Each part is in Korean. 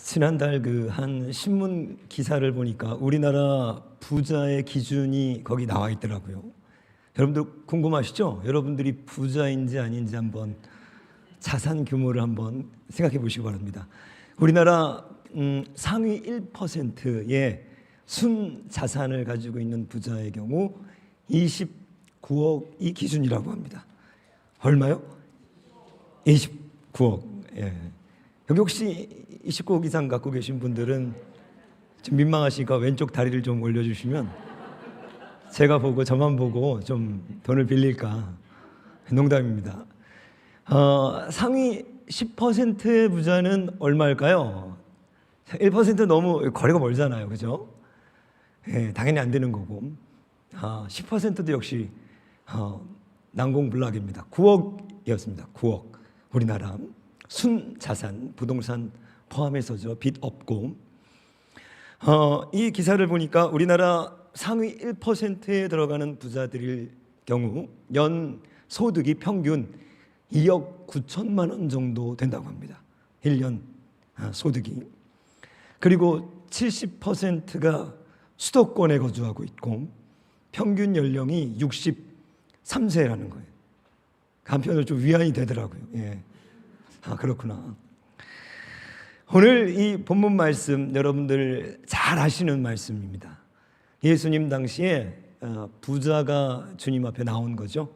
지난달 그 한 신문 기사를 보니까 우리나라 부자의 기준이 거기 나와 있더라고요. 여러분들 궁금하시죠? 여러분들이 부자인지 아닌지 한번 자산 규모를 한번 생각해 보시기 바랍니다. 우리나라 상위 1%의 순 자산을 가지고 있는 부자의 경우 29억이 기준이라고 합니다. 얼마요? 29억. 예. 여기 혹시 29억 이상 갖고 계신 분들은 좀 민망하시니까 왼쪽 다리를 좀 올려주시면 제가 보고 저만 보고 좀 돈을 빌릴까. 농담입니다. 상위 10%의 부자는 얼마일까요? 1% 너무 거리가 멀잖아요, 그죠? 예, 당연히 안 되는 거고 10%도 역시 난공불락입니다. 9억이었습니다. 9억. 우리나라 순자산, 부동산 포함해서죠. 빚 없고. 이 기사를 보니까 우리나라 상위 1%에 들어가는 부자들일 경우 연 소득이 평균 2억 9천만 원 정도 된다고 합니다. 1년 소득이. 그리고 70%가 수도권에 거주하고 있고 평균 연령이 63세라는 거예요. 한편으로 좀 위안이 되더라고요. 예. 그렇구나. 오늘 이 본문 말씀 여러분들 잘 아시는 말씀입니다. 예수님 당시에 부자가 주님 앞에 나온 거죠.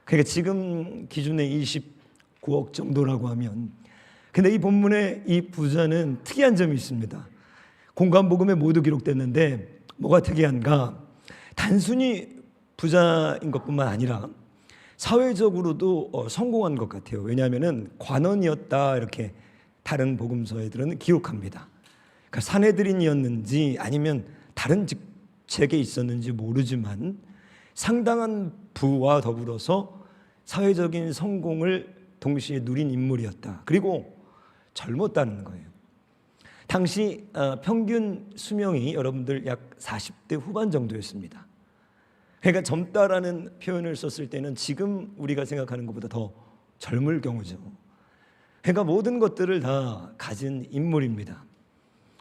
그러니까 지금 기준의 29억 정도라고 하면, 근데 이 본문에 이 부자는 특이한 점이 있습니다. 공관복음에 모두 기록됐는데 뭐가 특이한가? 단순히 부자인 것뿐만 아니라 사회적으로도 성공한 것 같아요. 왜냐하면 관원이었다 이렇게 다른 복음서에들은 기록합니다. 그러니까 사내들인이었는지 아니면 다른 직책에 있었는지 모르지만 상당한 부와 더불어서 사회적인 성공을 동시에 누린 인물이었다. 그리고 젊었다는 거예요. 당시 평균 수명이 여러분들 약 40대 후반 정도였습니다. 그러니까 젊다라는 표현을 썼을 때는 지금 우리가 생각하는 것보다 더 젊을 경우죠. 그러니까 모든 것들을 다 가진 인물입니다.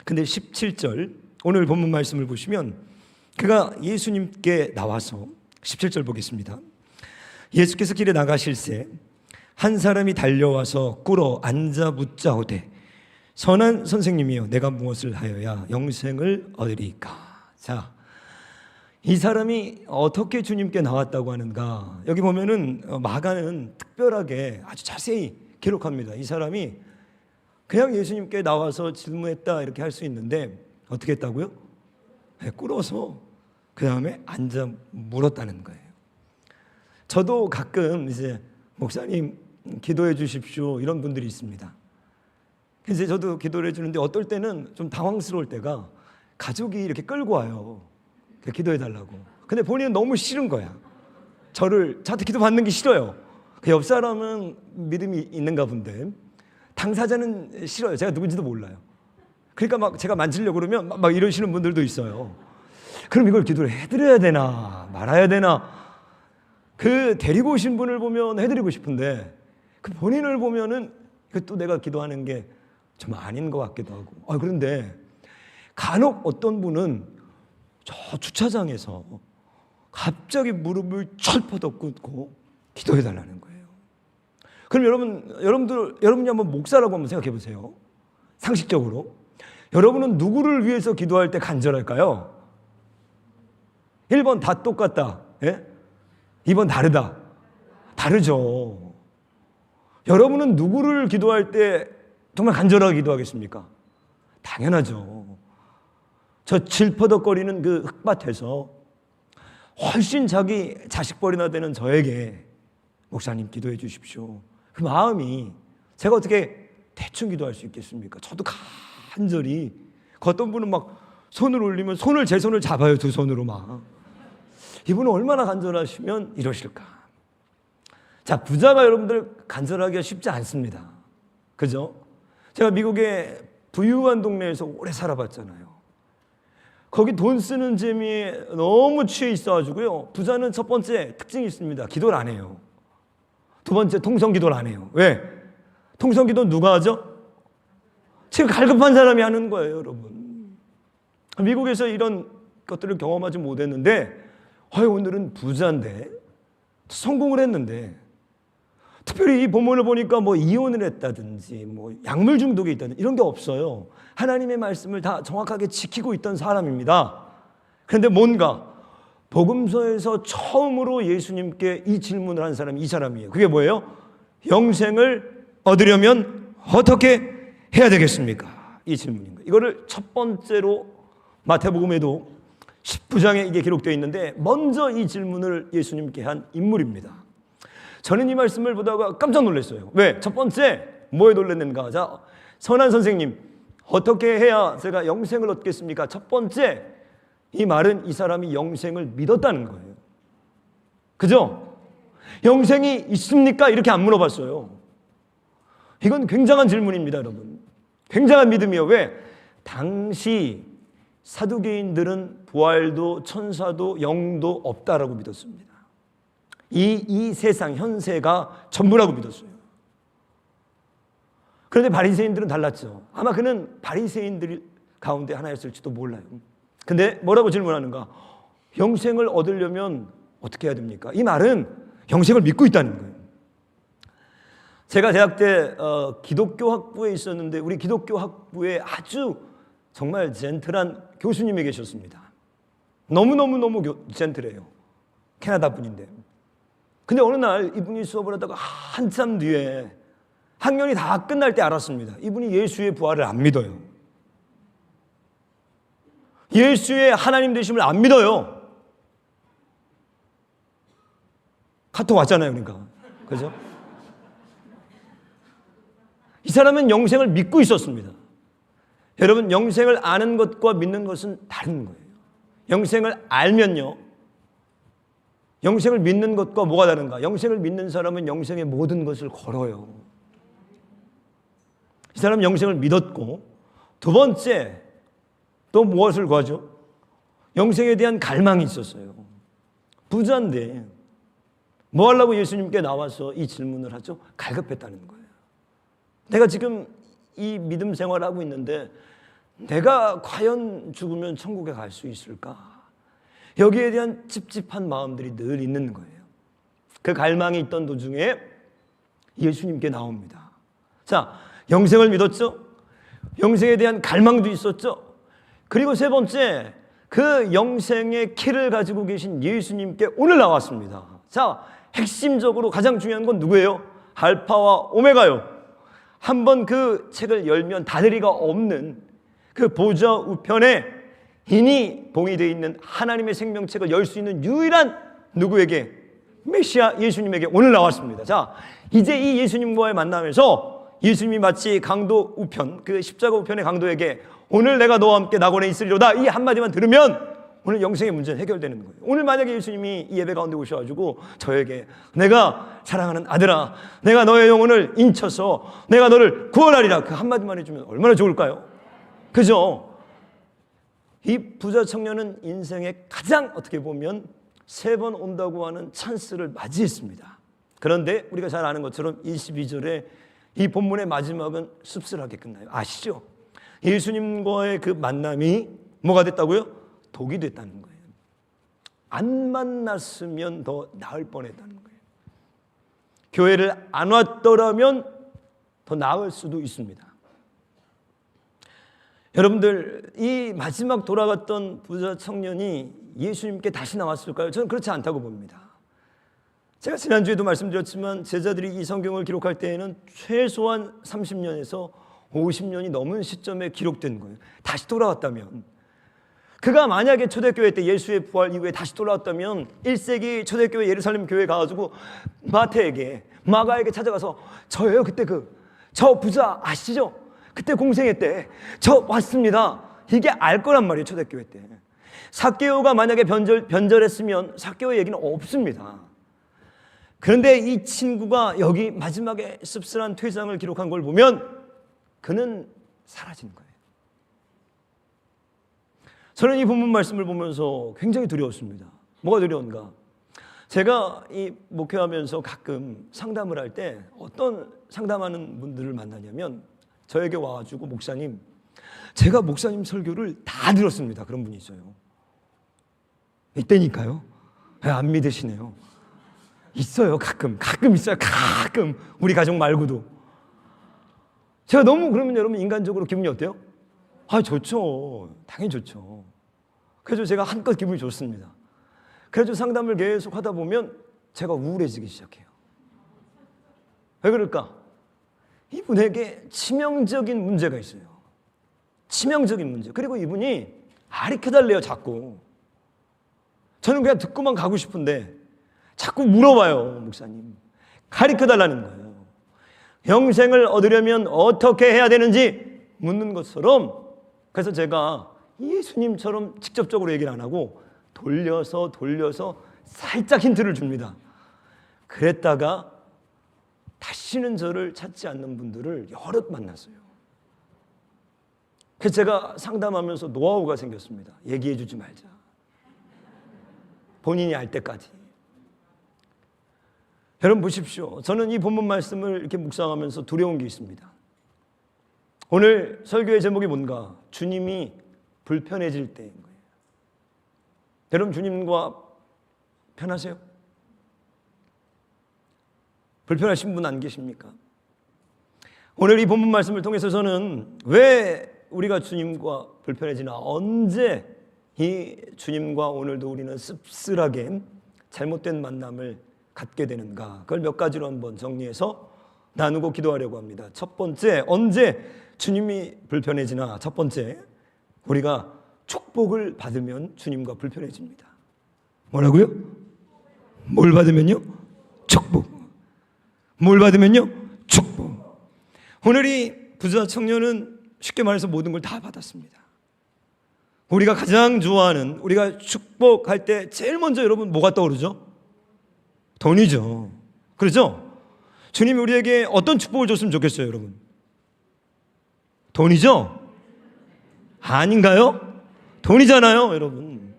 근데 17절 오늘 본문 말씀을 보시면 그가 예수님께 나와서 17절 보겠습니다. 예수께서 길에 나가실새 한 사람이 달려와서 꿇어 앉아 묻자오되 선한 선생님이여 내가 무엇을 하여야 영생을 얻으리까. 자, 이 사람이 어떻게 주님께 나왔다고 하는가? 여기 보면은 마가는 특별하게 아주 자세히 기록합니다. 이 사람이 그냥 예수님께 나와서 질문했다 이렇게 할 수 있는데 어떻게 했다고요? 꿇어서 그 다음에 앉아 물었다는 거예요. 저도 가끔 이제 목사님 기도해 주십시오 이런 분들이 있습니다. 이제 저도 기도를 해주는데 어떨 때는 좀 당황스러울 때가 가족이 이렇게 끌고 와요. 기도해 달라고. 근데 본인은 너무 싫은 거야. 저한테 기도 받는 게 싫어요. 그 옆 사람은 믿음이 있는가 본데 당사자는 싫어요. 제가 누군지도 몰라요. 그러니까 막 제가 만지려고 그러면 막 이러시는 분들도 있어요. 그럼 이걸 기도를 해드려야 되나 말아야 되나? 그 데리고 오신 분을 보면 해드리고 싶은데 그 본인을 보면은 또 내가 기도하는 게 좀 아닌 것 같기도 하고. 그런데 간혹 어떤 분은 저 주차장에서 갑자기 무릎을 철퍼덕 꿇고 기도해 달라는 거예요. 그럼 여러분이 한번 목사라고 한번 생각해 보세요. 상식적으로 여러분은 누구를 위해서 기도할 때 간절할까요? 1번 다 똑같다. 예? 2번 다르다. 다르죠. 여러분은 누구를 기도할 때 정말 간절하게 기도하겠습니까? 당연하죠. 저 질퍼덕거리는 그 흙밭에서 훨씬 자기 자식벌이나 되는 저에게 목사님 기도해 주십시오. 그 마음이 제가 어떻게 대충 기도할 수 있겠습니까? 저도 간절히. 어떤 분은 막 손을 올리면 제 손을 잡아요. 두 손으로 막. 이분은 얼마나 간절하시면 이러실까? 자, 부자가 여러분들 간절하기가 쉽지 않습니다. 그죠? 제가 미국의 부유한 동네에서 오래 살아봤잖아요. 거기 돈 쓰는 재미에 너무 취해 있어가지고요. 부자는 첫 번째 특징이 있습니다. 기도를 안 해요. 두 번째 통성기도를 안 해요. 왜? 통성기도 누가 하죠? 지금 갈급한 사람이 하는 거예요, 여러분. 미국에서 이런 것들을 경험하지 못했는데 오늘은 부자인데 성공을 했는데, 특별히 이 본문을 보니까 뭐 이혼을 했다든지 뭐 약물 중독에 있다든지 이런 게 없어요. 하나님의 말씀을 다 정확하게 지키고 있던 사람입니다. 그런데 뭔가 복음서에서 처음으로 예수님께 이 질문을 한 사람이 이 사람이에요. 그게 뭐예요? 영생을 얻으려면 어떻게 해야 되겠습니까? 이 질문인 거예요. 이거를 첫 번째로 마태복음에도 19장에 이게 기록되어 있는데, 먼저 이 질문을 예수님께 한 인물입니다. 저는 이 말씀을 보다가 깜짝 놀랐어요. 왜? 첫 번째, 뭐에 놀랐는가? 자, 선한 선생님, 어떻게 해야 제가 영생을 얻겠습니까? 첫 번째, 이 말은 이 사람이 영생을 믿었다는 거예요. 그죠? 영생이 있습니까? 이렇게 안 물어봤어요. 이건 굉장한 질문입니다, 여러분. 굉장한 믿음이에요. 왜? 당시 사두개인들은 부활도 천사도 영도 없다라고 믿었습니다. 이 세상 현세가 전부라고 믿었어요. 그런데 바리새인들은 달랐죠. 아마 그는 바리새인들 가운데 하나였을지도 몰라요. 근데 뭐라고 질문하는가? 영생을 얻으려면 어떻게 해야 됩니까? 이 말은 영생을 믿고 있다는 거예요. 제가 대학 때 기독교 학부에 있었는데, 우리 기독교 학부에 아주 정말 젠틀한 교수님이 계셨습니다. 너무너무 젠틀해요. 캐나다 분인데. 근데 어느 날 이분이 수업을 하다가 한참 뒤에 학년이 다 끝날 때 알았습니다. 이분이 예수의 부활을 안 믿어요. 예수의 하나님 되심을 안 믿어요. 카톡 왔잖아요, 그러니까. 그죠? 이 사람은 영생을 믿고 있었습니다. 여러분, 영생을 아는 것과 믿는 것은 다른 거예요. 영생을 알면요, 영생을 믿는 것과 뭐가 다른가? 영생을 믿는 사람은 영생의 모든 것을 걸어요. 이 사람은 영생을 믿었고, 두 번째, 또 무엇을 구하죠? 영생에 대한 갈망이 있었어요. 부자인데 뭐 하려고 예수님께 나와서 이 질문을 하죠? 갈급했다는 거예요. 내가 지금 이 믿음 생활을 하고 있는데 내가 과연 죽으면 천국에 갈 수 있을까? 여기에 대한 찝찝한 마음들이 늘 있는 거예요. 그 갈망이 있던 도중에 예수님께 나옵니다. 자, 영생을 믿었죠? 영생에 대한 갈망도 있었죠? 그리고 세 번째, 그 영생의 키를 가지고 계신 예수님께 오늘 나왔습니다. 자, 핵심적으로 가장 중요한 건 누구예요? 알파와 오메가요. 한번 그 책을 열면 닫으리가 없는 그 보좌 우편에 이니 봉인되어 있는 하나님의 생명책을 열 수 있는 유일한 누구에게? 메시아 예수님에게 오늘 나왔습니다. 자, 이제 이 예수님과의 만남에서 예수님이 마치 강도 우편, 그 십자가 우편의 강도에게 오늘 내가 너와 함께 낙원에 있으리로다, 이 한마디만 들으면 오늘 영생의 문제는 해결되는 거예요. 오늘 만약에 예수님이 이 예배 가운데 오셔가지고 저에게 내가 사랑하는 아들아, 내가 너의 영혼을 인쳐서 내가 너를 구원하리라, 그 한마디만 해주면 얼마나 좋을까요? 그죠? 이 부자 청년은 인생에 가장 어떻게 보면 3번 온다고 하는 찬스를 맞이했습니다. 그런데 우리가 잘 아는 것처럼 22절에 이 본문의 마지막은 씁쓸하게 끝나요. 아시죠? 예수님과의 그 만남이 뭐가 됐다고요? 독이 됐다는 거예요. 안 만났으면 더 나을 뻔했다는 거예요. 교회를 안 왔더라면 더 나을 수도 있습니다. 여러분들, 이 마지막 돌아갔던 부자 청년이 예수님께 다시 나왔을까요? 저는 그렇지 않다고 봅니다. 제가 지난주에도 말씀드렸지만 제자들이 이 성경을 기록할 때에는 최소한 30년에서 50년이 넘은 시점에 기록된 거예요. 다시 돌아왔다면, 그가 만약에 초대교회 때 예수의 부활 이후에 다시 돌아왔다면 1세기 초대교회 예루살렘 교회 가가지고 마태에게, 마가에게 찾아가서 저예요, 그때 저 부자 아시죠? 그때 공생했대, 저 왔습니다, 이게 알 거란 말이에요. 초대교회 때 삭개오가 만약에 변절했으면 삭개오의 얘기는 없습니다. 그런데 이 친구가 여기 마지막에 씁쓸한 퇴장을 기록한 걸 보면 그는 사라진 거예요. 저는 이 본문 말씀을 보면서 굉장히 두려웠습니다. 뭐가 두려운가? 제가 이 목회하면서 가끔 상담을 할 때 어떤 상담하는 분들을 만나냐면 저에게 와가지고 목사님, 제가 목사님 설교를 다 들었습니다. 그런 분이 있어요. 이때니까요. 안 믿으시네요. 있어요. 가끔 있어요. 가끔 우리 가족 말고도. 제가 너무 그러면 여러분 인간적으로 기분이 어때요? 좋죠. 당연히 좋죠. 그래서 제가 한껏 기분이 좋습니다. 그래서 상담을 계속 하다 보면 제가 우울해지기 시작해요. 왜 그럴까? 이분에게 치명적인 문제가 있어요. 치명적인 문제. 그리고 이분이 가르쳐달래요, 자꾸. 저는 그냥 듣고만 가고 싶은데 자꾸 물어봐요, 목사님. 가르쳐달라는 거예요. 영생을 얻으려면 어떻게 해야 되는지 묻는 것처럼. 그래서 제가 예수님처럼 직접적으로 얘기를 안 하고 돌려서 살짝 힌트를 줍니다. 그랬다가 다시는 저를 찾지 않는 분들을 여럿 만났어요. 그래서 제가 상담하면서 노하우가 생겼습니다. 얘기해 주지 말자. 본인이 알 때까지. 여러분 보십시오. 저는 이 본문 말씀을 이렇게 묵상하면서 두려운 게 있습니다. 오늘 설교의 제목이 뭔가? 주님이 불편해질 때인 거예요. 여러분 주님과 편하세요? 불편하신 분 안 계십니까? 오늘 이 본문 말씀을 통해서 저는 왜 우리가 주님과 불편해지나, 언제 이 주님과 오늘도 우리는 씁쓸하게 잘못된 만남을 갖게 되는가, 그걸 몇 가지로 한번 정리해서 나누고 기도하려고 합니다. 첫 번째, 언제 주님이 불편해지나? 첫 번째, 우리가 축복을 받으면 주님과 불편해집니다. 뭐라고요? 뭘 받으면요? 축복. 뭘 받으면요? 축복. 오늘 이 부자 청년은 쉽게 말해서 모든 걸 다 받았습니다. 우리가 가장 좋아하는, 우리가 축복할 때 제일 먼저 여러분 뭐가 떠오르죠? 돈이죠. 그렇죠? 주님이 우리에게 어떤 축복을 줬으면 좋겠어요, 여러분? 돈이죠? 아닌가요? 돈이잖아요, 여러분.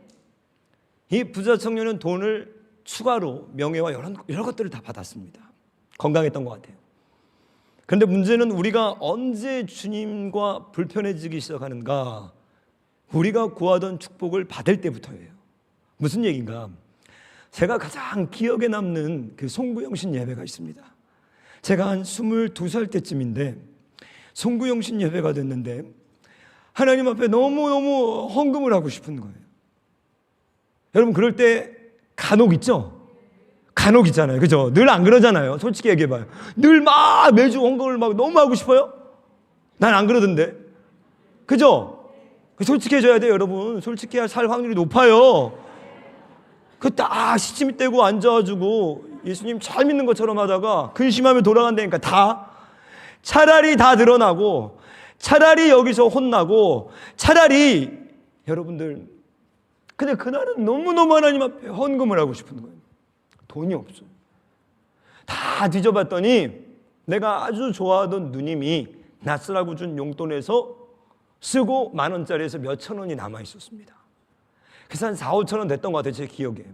이 부자 청년은 돈을 추가로 명예와 여러 것들을 다 받았습니다. 건강했던 것 같아요. 그런데 문제는 우리가 언제 주님과 불편해지기 시작하는가? 우리가 구하던 축복을 받을 때부터예요. 무슨 얘기인가? 제가 가장 기억에 남는 그 송구영신 예배가 있습니다. 제가 한 22살 때쯤인데 송구영신 예배가 됐는데 하나님 앞에 너무너무 헌금을 하고 싶은 거예요. 여러분 그럴 때 간혹 있죠? 간혹 있잖아요. 그죠? 늘 안 그러잖아요. 솔직히 얘기해봐요. 늘 막 매주 헌금을 막 너무 하고 싶어요? 난 안 그러던데. 그죠? 솔직해져야 돼요, 여러분. 솔직해야 살 확률이 높아요. 그 딱 시침이 떼고 앉아가지고 예수님 잘 믿는 것처럼 하다가 근심하면 돌아간다니까. 다 차라리 다 드러나고, 차라리 여기서 혼나고, 차라리 여러분들, 근데 그날은 너무너무 하나님 앞에 헌금을 하고 싶은 거예요. 돈이 없어요. 다 뒤져봤더니 내가 아주 좋아하던 누님이 낯쓰라고 준 용돈에서 쓰고 10,000원짜리에서 몇천 원이 남아 있었습니다. 그래서 한 4, 5천 원 됐던 것 같아요. 제 기억에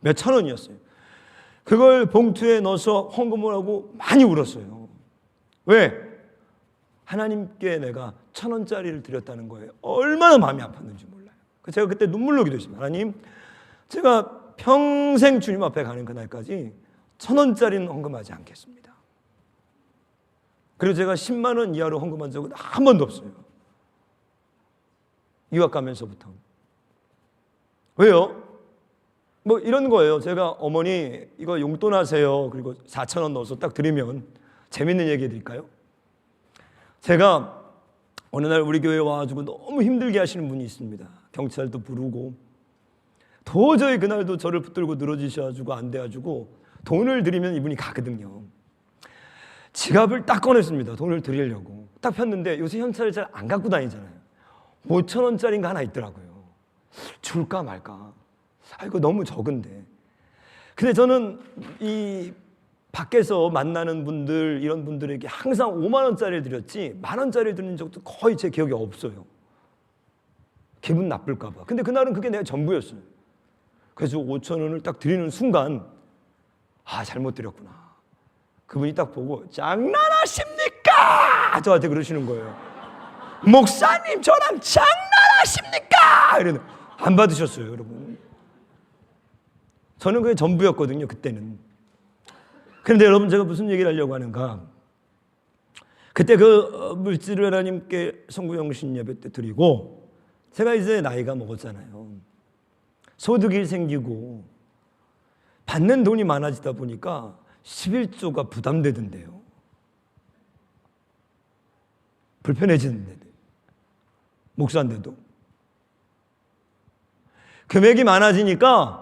몇천 원이었어요. 그걸 봉투에 넣어서 헌금을 하고 많이 울었어요. 왜? 하나님께 내가 1,000원짜리를 드렸다는 거예요. 얼마나 마음이 아팠는지 몰라요. 제가 그때 눈물로 기도했습니다. 하나님, 제가 평생 주님 앞에 가는 그날까지 1,000원짜리는 헌금하지 않겠습니다. 그리고 제가 10만 원 이하로 헌금한 적은 한 번도 없어요. 유학 가면서부터. 왜요? 뭐 이런 거예요. 제가 어머니 이거 용돈 하세요. 그리고 4,000원 넣어서 딱 드리면 재밌는 얘기 해드릴까요? 제가 어느 날 우리 교회에 와가지고 너무 힘들게 하시는 분이 있습니다. 경찰도 부르고 도저히 그날도 저를 붙들고 늘어지셔가지고 안 돼가지고 돈을 드리면 이분이 가거든요. 지갑을 딱 꺼냈습니다. 돈을 드리려고 딱 폈는데 요새 현찰을 잘 안 갖고 다니잖아요. 5,000원짜리인가 하나 있더라고요. 줄까 말까. 이거 너무 적은데. 근데 저는 이 밖에서 만나는 분들, 이런 분들에게 항상 5만 원짜리를 드렸지 10,000원짜리를 드린 적도 거의 제 기억에 없어요. 기분 나쁠까 봐. 근데 그날은 그게 내가 전부였어요. 그래서 5,000원을 딱 드리는 순간 잘못 드렸구나. 그분이 딱 보고 장난하십니까? 저한테 그러시는 거예요. 목사님 저랑 장난하십니까? 이러는. 안 받으셨어요, 여러분. 저는 그게 전부였거든요, 그때는. 그런데 여러분, 제가 무슨 얘기를 하려고 하는가? 그때 그 물질을 하나님께 성구영신 예배 때 드리고, 제가 이제 나이가 먹었잖아요. 소득이 생기고 받는 돈이 많아지다 보니까 11조가 부담되던데요. 불편해지는데, 목사인데도. 금액이 많아지니까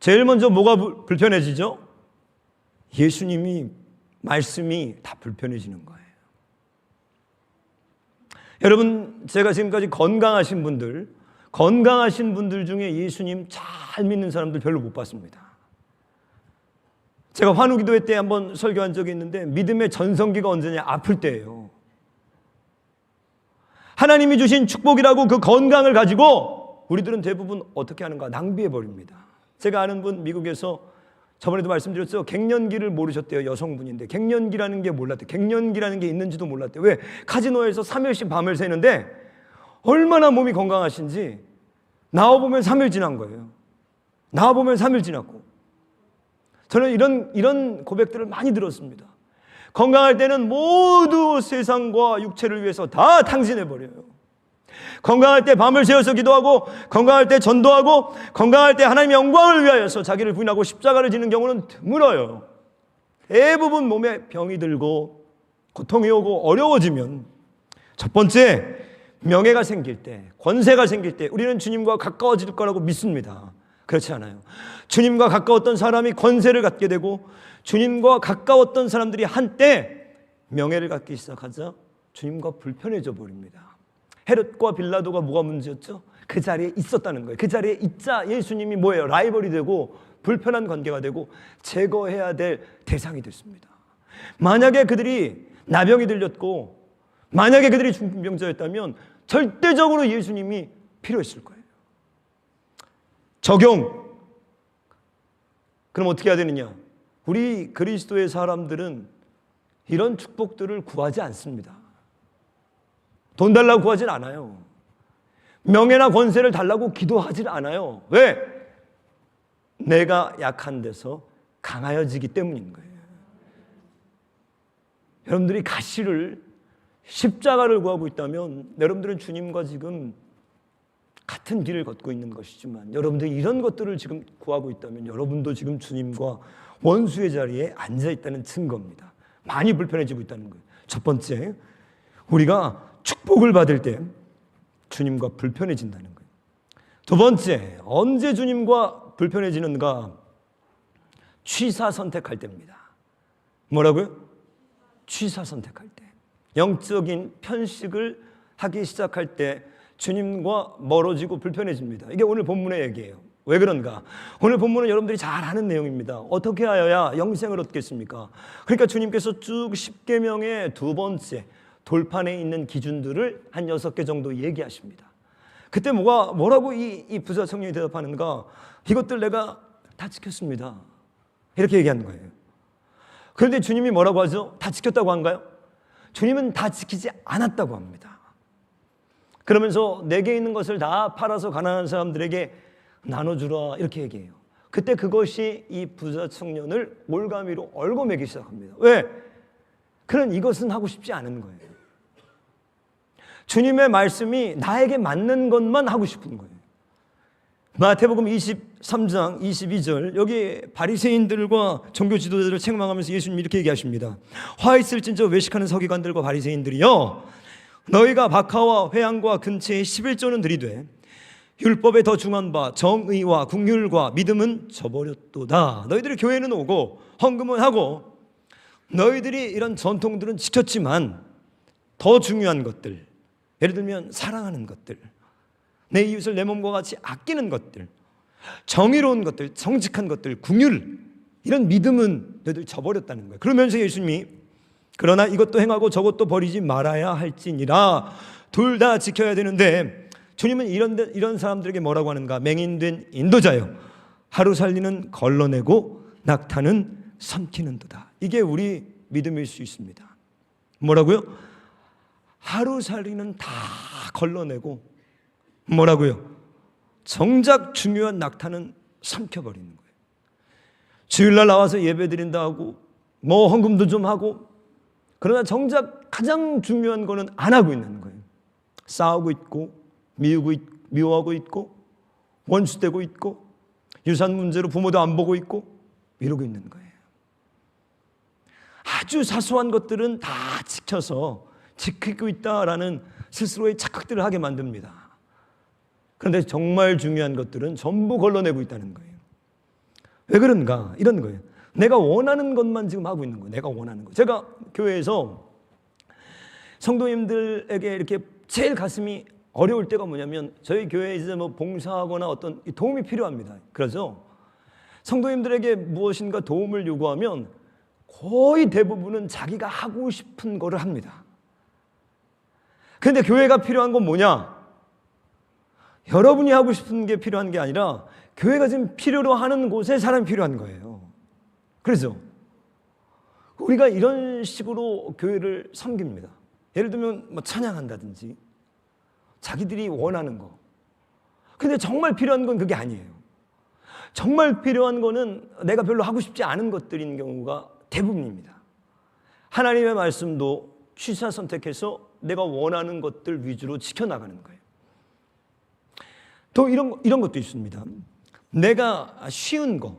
제일 먼저 뭐가 불편해지죠? 예수님이, 말씀이 다 불편해지는 거예요. 여러분, 제가 지금까지 건강하신 분들 중에 예수님 잘 믿는 사람들 별로 못 봤습니다. 제가 환우기도회 때 한번 설교한 적이 있는데, 믿음의 전성기가 언제냐? 아플 때예요. 하나님이 주신 축복이라고 그 건강을 가지고 우리들은 대부분 어떻게 하는가? 낭비해버립니다. 제가 아는 분, 미국에서 저번에도 말씀드렸죠. 갱년기를 모르셨대요. 여성분인데 갱년기라는 게 몰랐대요. 갱년기라는 게 있는지도 몰랐대요. 왜? 카지노에서 3일씩 밤을 새는데 얼마나 몸이 건강하신지 나와보면 3일 지난 거예요. 나와보면 3일 지났고. 저는 이런 고백들을 많이 들었습니다. 건강할 때는 모두 세상과 육체를 위해서 다 탕진해버려요. 건강할 때 밤을 새워서 기도하고, 건강할 때 전도하고, 건강할 때 하나님의 영광을 위하여서 자기를 부인하고 십자가를 지는 경우는 드물어요. 대부분 몸에 병이 들고 고통이 오고 어려워지면, 첫 번째, 명예가 생길 때, 권세가 생길 때 우리는 주님과 가까워질 거라고 믿습니다. 그렇지 않아요. 주님과 가까웠던 사람이 권세를 갖게 되고, 주님과 가까웠던 사람들이 한때 명예를 갖기 시작하자 주님과 불편해져 버립니다. 헤롯과 빌라도가 뭐가 문제였죠? 그 자리에 있었다는 거예요. 그 자리에 있자 예수님이 뭐예요? 라이벌이 되고 불편한 관계가 되고 제거해야 될 대상이 됐습니다. 만약에 그들이 나병이 들렸고, 만약에 그들이 중풍병자였다면 절대적으로 예수님이 필요했을 거예요. 적용. 그럼 어떻게 해야 되느냐? 우리 그리스도의 사람들은 이런 축복들을 구하지 않습니다. 돈 달라고 구하진 않아요. 명예나 권세를 달라고 기도하진 않아요. 왜? 내가 약한 데서 강하여지기 때문인 거예요. 여러분들이 가시를, 십자가를 구하고 있다면 여러분들은 주님과 지금 같은 길을 걷고 있는 것이지만, 여러분들이 이런 것들을 지금 구하고 있다면 여러분도 지금 주님과 원수의 자리에 앉아있다는 증거입니다. 많이 불편해지고 있다는 거예요. 첫 번째, 우리가 축복을 받을 때 주님과 불편해진다는 거예요. 두 번째, 언제 주님과 불편해지는가? 취사 선택할 때입니다. 뭐라고요? 취사 선택할 때. 영적인 편식을 하기 시작할 때 주님과 멀어지고 불편해집니다. 이게 오늘 본문의 얘기예요. 왜 그런가? 오늘 본문은 여러분들이 잘 아는 내용입니다. 어떻게 하여야 영생을 얻겠습니까? 그러니까 주님께서 쭉 10계명의 두 번째 돌판에 있는 기준들을 한 6개 정도 얘기하십니다. 그때 뭐라고 이 부자 청년이 대답하는가? 이것들 내가 다 지켰습니다. 이렇게 얘기하는 거예요. 그런데 주님이 뭐라고 하죠? 다 지켰다고 한가요? 주님은 다 지키지 않았다고 합니다. 그러면서 내게 있는 것을 다 팔아서 가난한 사람들에게 나눠주라, 이렇게 얘기해요. 그때 그것이 이 부자 청년을 올가미로 얽어매기 시작합니다. 왜? 그는 이것은 하고 싶지 않은 거예요. 주님의 말씀이 나에게 맞는 것만 하고 싶은 거예요. 마태복음 23장 22절, 여기 바리새인들과 종교 지도자들을 책망하면서 예수님이 이렇게 얘기하십니다. 화 있을진저 외식하는 서기관들과 바리새인들이여, 너희가 박하와 회양과 근체의 11조는 드리되 율법에 더 중한 바 정의와 긍휼과 믿음은 저버렸도다. 너희들이 교회는 오고 헌금은 하고 너희들이 이런 전통들은 지켰지만 더 중요한 것들, 예를 들면 사랑하는 것들, 내 이웃을 내 몸과 같이 아끼는 것들, 정의로운 것들, 정직한 것들, 긍휼, 이런 믿음은 너희들 저버렸다는 거예요. 그러면서 예수님이 그러나 이것도 행하고 저것도 버리지 말아야 할지니라. 둘 다 지켜야 되는데 주님은 이런 사람들에게 뭐라고 하는가? 맹인된 인도자요, 하루 살리는 걸러내고 낙타는 삼키는도다. 이게 우리 믿음일 수 있습니다. 뭐라고요? 하루살이는 다 걸러내고 뭐라고요? 정작 중요한 낙타는 삼켜버리는 거예요. 주일날 나와서 예배 드린다 하고 뭐 헌금도 좀 하고, 그러나 정작 가장 중요한 거는 안 하고 있는 거예요. 싸우고 있고 미워하고 있고 원수되고 있고 유산 문제로 부모도 안 보고 있고 이러고 있는 거예요. 아주 사소한 것들은 다 지키고 있다라는 스스로의 착각들을 하게 만듭니다. 그런데 정말 중요한 것들은 전부 걸러내고 있다는 거예요. 왜 그런가? 이런 거예요. 내가 원하는 것만 지금 하고 있는 거예요. 내가 원하는 거. 제가 교회에서 성도님들에게 이렇게 제일 가슴이 어려울 때가 뭐냐면, 저희 교회에 이제 뭐 봉사하거나 어떤 도움이 필요합니다. 그래서 성도님들에게 무엇인가 도움을 요구하면 거의 대부분은 자기가 하고 싶은 거를 합니다. 그런데 교회가 필요한 건 뭐냐? 여러분이 하고 싶은 게 필요한 게 아니라 교회가 지금 필요로 하는 곳에 사람이 필요한 거예요. 그래서 우리가 이런 식으로 교회를 섬깁니다. 예를 들면 뭐 찬양한다든지 자기들이 원하는 거. 근데 정말 필요한 건 그게 아니에요. 정말 필요한 거는 내가 별로 하고 싶지 않은 것들인 경우가 대부분입니다. 하나님의 말씀도 취사 선택해서 내가 원하는 것들 위주로 지켜나가는 거예요. 또 이런 것도 있습니다. 내가 쉬운 거,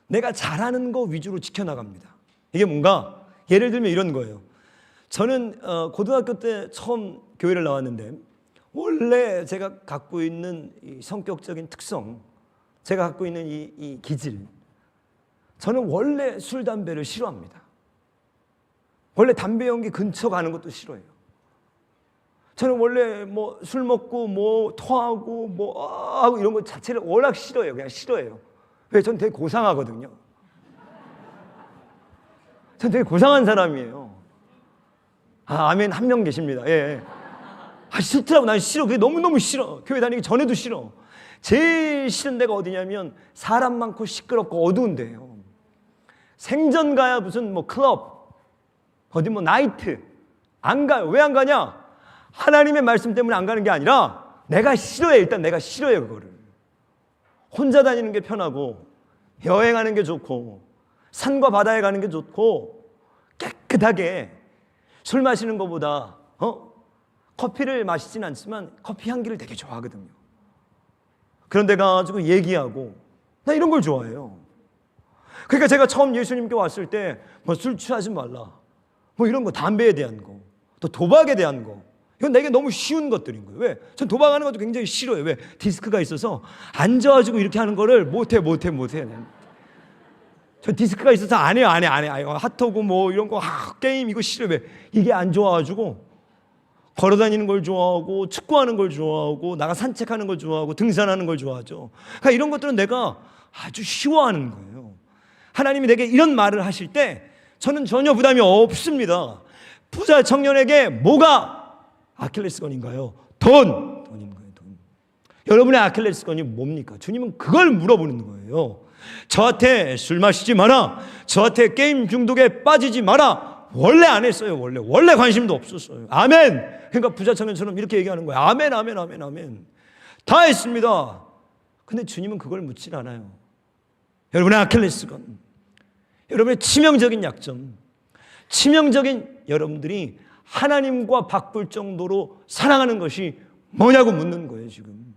내가 잘하는 거 위주로 지켜나갑니다. 이게 뭔가, 예를 들면 이런 거예요. 저는 고등학교 때 처음 교회를 나왔는데, 원래 제가 갖고 있는 이 성격적인 특성, 제가 갖고 있는 이 기질, 저는 원래 술, 담배를 싫어합니다. 원래 담배 연기 근처 가는 것도 싫어해요. 저는 원래 뭐 술 먹고 뭐 토하고 뭐 하고 이런 것 자체를 워낙 싫어해요. 그냥 싫어해요. 왜? 전 되게 고상하거든요. 전 되게 고상한 사람이에요. 아멘. 한 명 계십니다. 예. 싫더라고. 난 싫어. 그게 너무너무 싫어. 교회 다니기 전에도 싫어. 제일 싫은 데가 어디냐면 사람 많고 시끄럽고 어두운 데예요. 생전 가야 무슨 뭐 클럽, 어디 뭐 나이트 안 가요. 왜 안 가냐? 하나님의 말씀 때문에 안 가는 게 아니라 내가 싫어해. 일단 내가 싫어해. 그거를 혼자 다니는 게 편하고, 여행하는 게 좋고, 산과 바다에 가는 게 좋고, 깨끗하게 술 마시는 것보다 커피를 마시진 않지만 커피 향기를 되게 좋아하거든요. 그런 데 가가지고 얘기하고, 나 이런 걸 좋아해요. 그러니까 제가 처음 예수님께 왔을 때 뭐 술 취하지 말라, 뭐 이런 거, 담배에 대한 거, 또 도박에 대한 거, 이건 내게 너무 쉬운 것들인 거예요. 왜? 전 도박하는 것도 굉장히 싫어요. 왜? 디스크가 있어서 앉아가지고 이렇게 하는 거를 못해. 저 디스크가 있어서 안 해요. 핫도그 뭐 이런 거, 게임 이거 싫어요. 왜? 이게 안 좋아가지고 걸어다니는 걸 좋아하고, 축구하는 걸 좋아하고, 나가 산책하는 걸 좋아하고, 등산하는 걸 좋아하죠. 그러니까 이런 것들은 내가 아주 쉬워하는 거예요. 하나님이 내게 이런 말을 하실 때 저는 전혀 부담이 없습니다. 부자 청년에게 뭐가 아킬레스건인가요? 돈인 거예요. 돈. 여러분의 아킬레스건이 뭡니까? 주님은 그걸 물어보는 거예요. 저한테 술 마시지 마라, 저한테 게임 중독에 빠지지 마라, 원래 안 했어요. 원래 관심도 없었어요. 아멘. 그러니까 부자 청년처럼 이렇게 얘기하는 거예요. 아멘. 다 했습니다. 근데 주님은 그걸 묻질 않아요. 여러분의 아킬레스건, 여러분의 치명적인 약점, 치명적인 여러분들이 하나님과 바꿀 정도로 사랑하는 것이 뭐냐고 묻는 거예요. 지금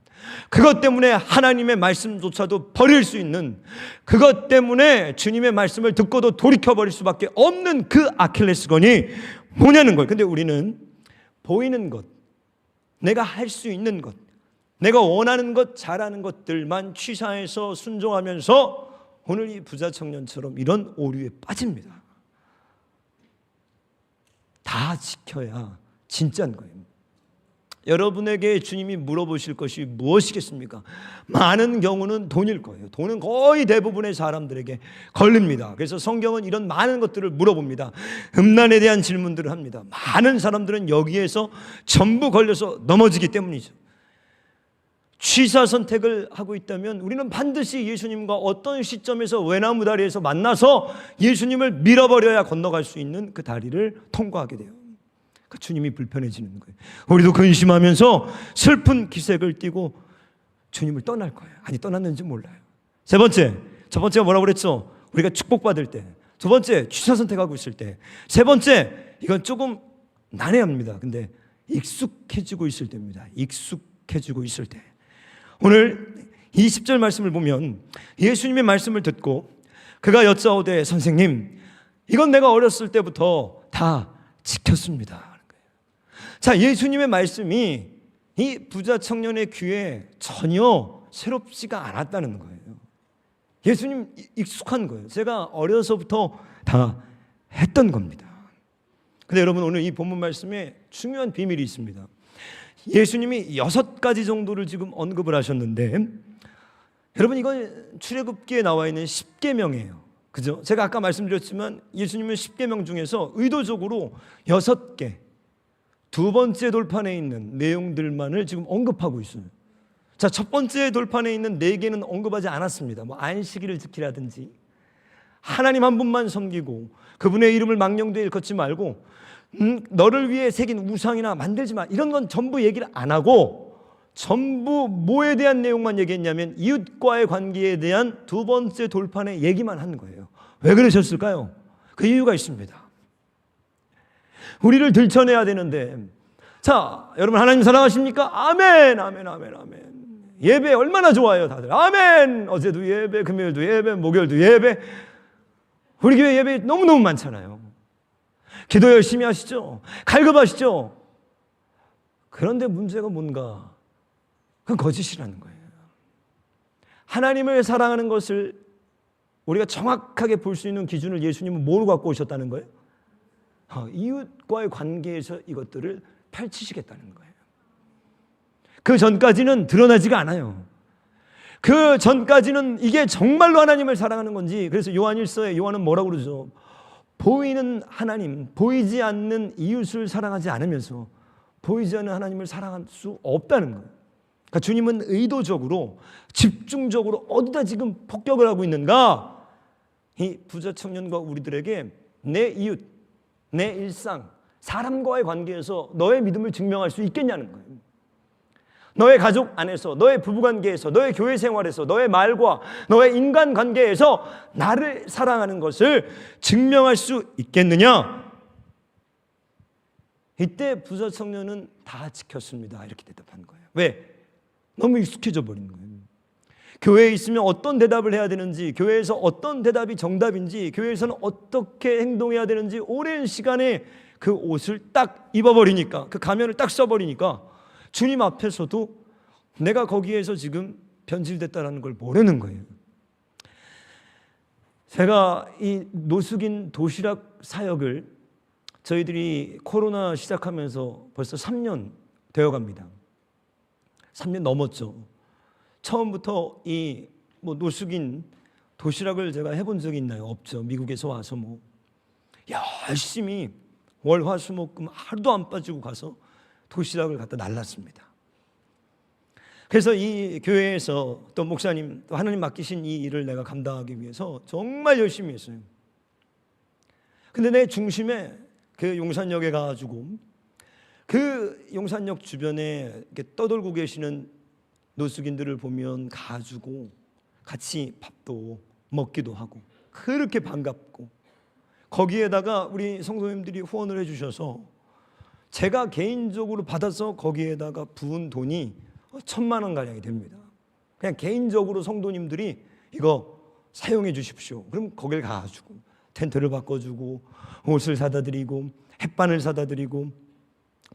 그것 때문에 하나님의 말씀조차도 버릴 수 있는, 그것 때문에 주님의 말씀을 듣고도 돌이켜버릴 수밖에 없는 그 아킬레스건이 뭐냐는 거예요. 근데 우리는 보이는 것, 내가 할 수 있는 것, 내가 원하는 것, 잘하는 것들만 취사해서 순종하면서 오늘 이 부자 청년처럼 이런 오류에 빠집니다. 다 지켜야 진짜인 거예요. 여러분에게 주님이 물어보실 것이 무엇이겠습니까? 많은 경우는 돈일 거예요. 돈은 거의 대부분의 사람들에게 걸립니다. 그래서 성경은 이런 많은 것들을 물어봅니다. 음란에 대한 질문들을 합니다. 많은 사람들은 여기에서 전부 걸려서 넘어지기 때문이죠. 취사 선택을 하고 있다면 우리는 반드시 예수님과 어떤 시점에서 외나무 다리에서 만나서 예수님을 밀어버려야 건너갈 수 있는 그 다리를 통과하게 돼요. 주님이 불편해지는 거예요. 우리도 근심하면서 슬픈 기색을 띠고 주님을 떠날 거예요. 아니, 떠났는지 몰라요. 첫 번째가 뭐라고 그랬죠? 우리가 축복받을 때. 두 번째, 취사 선택하고 있을 때. 세 번째, 이건 조금 난해합니다. 근데 익숙해지고 있을 때입니다. 익숙해지고 있을 때. 오늘 20절 말씀을 보면 예수님의 말씀을 듣고 그가 여짜오되 선생님, 이건 내가 어렸을 때부터 다 지켰습니다. 자, 예수님의 말씀이 이 부자 청년의 귀에 전혀 새롭지가 않았다는 거예요. 예수님 익숙한 거예요. 제가 어려서부터 다 했던 겁니다. 근데 여러분, 오늘 이 본문 말씀에 중요한 비밀이 있습니다. 예수님이 6가지 정도를 지금 언급을 하셨는데, 여러분, 이건 출애굽기에 나와 있는 10계명이에요. 그죠? 제가 아까 말씀드렸지만 예수님은 10계명 중에서 의도적으로 6개, 두 번째 돌판에 있는 내용들만을 지금 언급하고 있어요. 자, 첫 번째 돌판에 있는 4개는 언급하지 않았습니다. 뭐 안식일을 지키라든지, 하나님 한 분만 섬기고 그분의 이름을 망령되이 일컫지 말고, 너를 위해 새긴 우상이나 만들지 마, 이런 건 전부 얘기를 안 하고 전부 뭐에 대한 내용만 얘기했냐면 이웃과의 관계에 대한 두 번째 돌판의 얘기만 한 거예요. 왜 그러셨을까요? 그 이유가 있습니다. 우리를 들춰내야 되는데, 자, 여러분, 하나님 사랑하십니까? 아멘, 아멘, 아멘, 아멘. 예배 얼마나 좋아요, 다들. 아멘. 어제도 예배, 금요일도 예배, 목요일도 예배. 우리 교회 예배 너무너무 많잖아요. 기도 열심히 하시죠. 갈급하시죠. 그런데 문제가 뭔가? 그건 거짓이라는 거예요. 하나님을 사랑하는 것을 우리가 정확하게 볼 수 있는 기준을 예수님은 뭐로 갖고 오셨다는 거예요? 이웃과의 관계에서 이것들을 펼치시겠다는 거예요. 그 전까지는 드러나지가 않아요. 그 전까지는 이게 정말로 하나님을 사랑하는 건지, 그래서 요한일서에 요한은 뭐라고 그러죠? 보이는 하나님, 보이지 않는 이웃을 사랑하지 않으면서 보이지 않는 하나님을 사랑할 수 없다는 거예요. 그러니까 주님은 의도적으로, 집중적으로 어디다 지금 폭격을 하고 있는가? 이 부자 청년과 우리들에게 내 이웃, 내 일상, 사람과의 관계에서 너의 믿음을 증명할 수 있겠냐는 거예요. 너의 가족 안에서, 너의 부부관계에서, 너의 교회 생활에서, 너의 말과 너의 인간관계에서 나를 사랑하는 것을 증명할 수 있겠느냐? 이때 부자 청년은 다 지켰습니다, 이렇게 대답한 거예요. 왜? 너무 익숙해져 버린 거예요. 교회에 있으면 어떤 대답을 해야 되는지, 교회에서 어떤 대답이 정답인지, 교회에서는 어떻게 행동해야 되는지 오랜 시간에 그 옷을 딱 입어버리니까, 그 가면을 딱 써버리니까 주님 앞에서도 내가 거기에서 지금 변질됐다는 걸 모르는 거예요. 제가 이 노숙인 도시락 사역을 저희들이 코로나 시작하면서 벌써 3년 되어갑니다. 3년 넘었죠. 처음부터 이 노숙인 도시락을 제가 해본 적이 있나요? 없죠. 미국에서 와서 열심히 월, 화, 수, 목, 금 하루도 안 빠지고 가서 도시락을 갖다 날랐습니다. 그래서 이 교회에서 또 목사님, 또 하나님 맡기신 이 일을 내가 감당하기 위해서 정말 열심히 했어요. 근데 내 중심에 그 용산역에 가가지고 그 용산역 주변에 이렇게 떠돌고 계시는 노숙인들을 보면 가가지고 같이 밥도 먹기도 하고 그렇게 반갑고, 거기에다가 우리 성도님들이 후원을 해주셔서 제가 개인적으로 받아서 거기에다가 부은 돈이 1,000만 원 가량이 됩니다. 그냥 개인적으로 성도님들이 이거 사용해 주십시오. 그럼 거길 가가지고 텐트를 바꿔주고 옷을 사다 드리고 햇반을 사다 드리고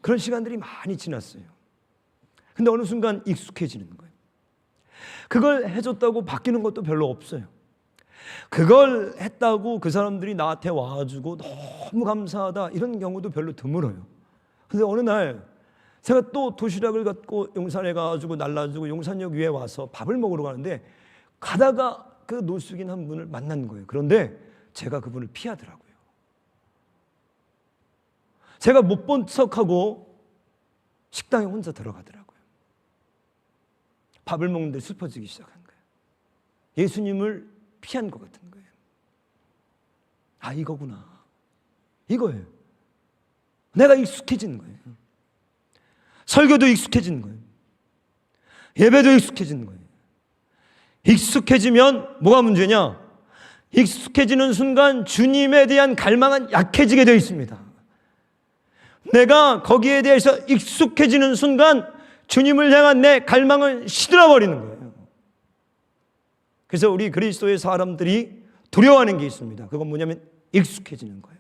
그런 시간들이 많이 지났어요. 근데 어느 순간 익숙해지는 거예요. 그걸 해줬다고 바뀌는 것도 별로 없어요. 그걸 했다고 그 사람들이 나한테 와가지고 너무 감사하다 이런 경우도 별로 드물어요. 근데 어느 날 제가 또 도시락을 갖고 용산에 가가지고 날라주고 용산역 위에 와서 밥을 먹으러 가는데 가다가 그 노숙인 한 분을 만난 거예요. 그런데 제가 그분을 피하더라고요. 제가 못 본 척하고 식당에 혼자 들어가더라고요. 밥을 먹는데 슬퍼지기 시작한 거예요. 예수님을 피한 것 같은 거예요. 아, 이거구나. 이거예요. 내가 익숙해지는 거예요. 설교도 익숙해지는 거예요. 예배도 익숙해지는 거예요. 익숙해지면 뭐가 문제냐? 익숙해지는 순간 주님에 대한 갈망은 약해지게 되어 있습니다. 내가 거기에 대해서 익숙해지는 순간 주님을 향한 내 갈망은 시들어버리는 거예요. 그래서 우리 그리스도의 사람들이 두려워하는 게 있습니다. 그건 뭐냐면 익숙해지는 거예요.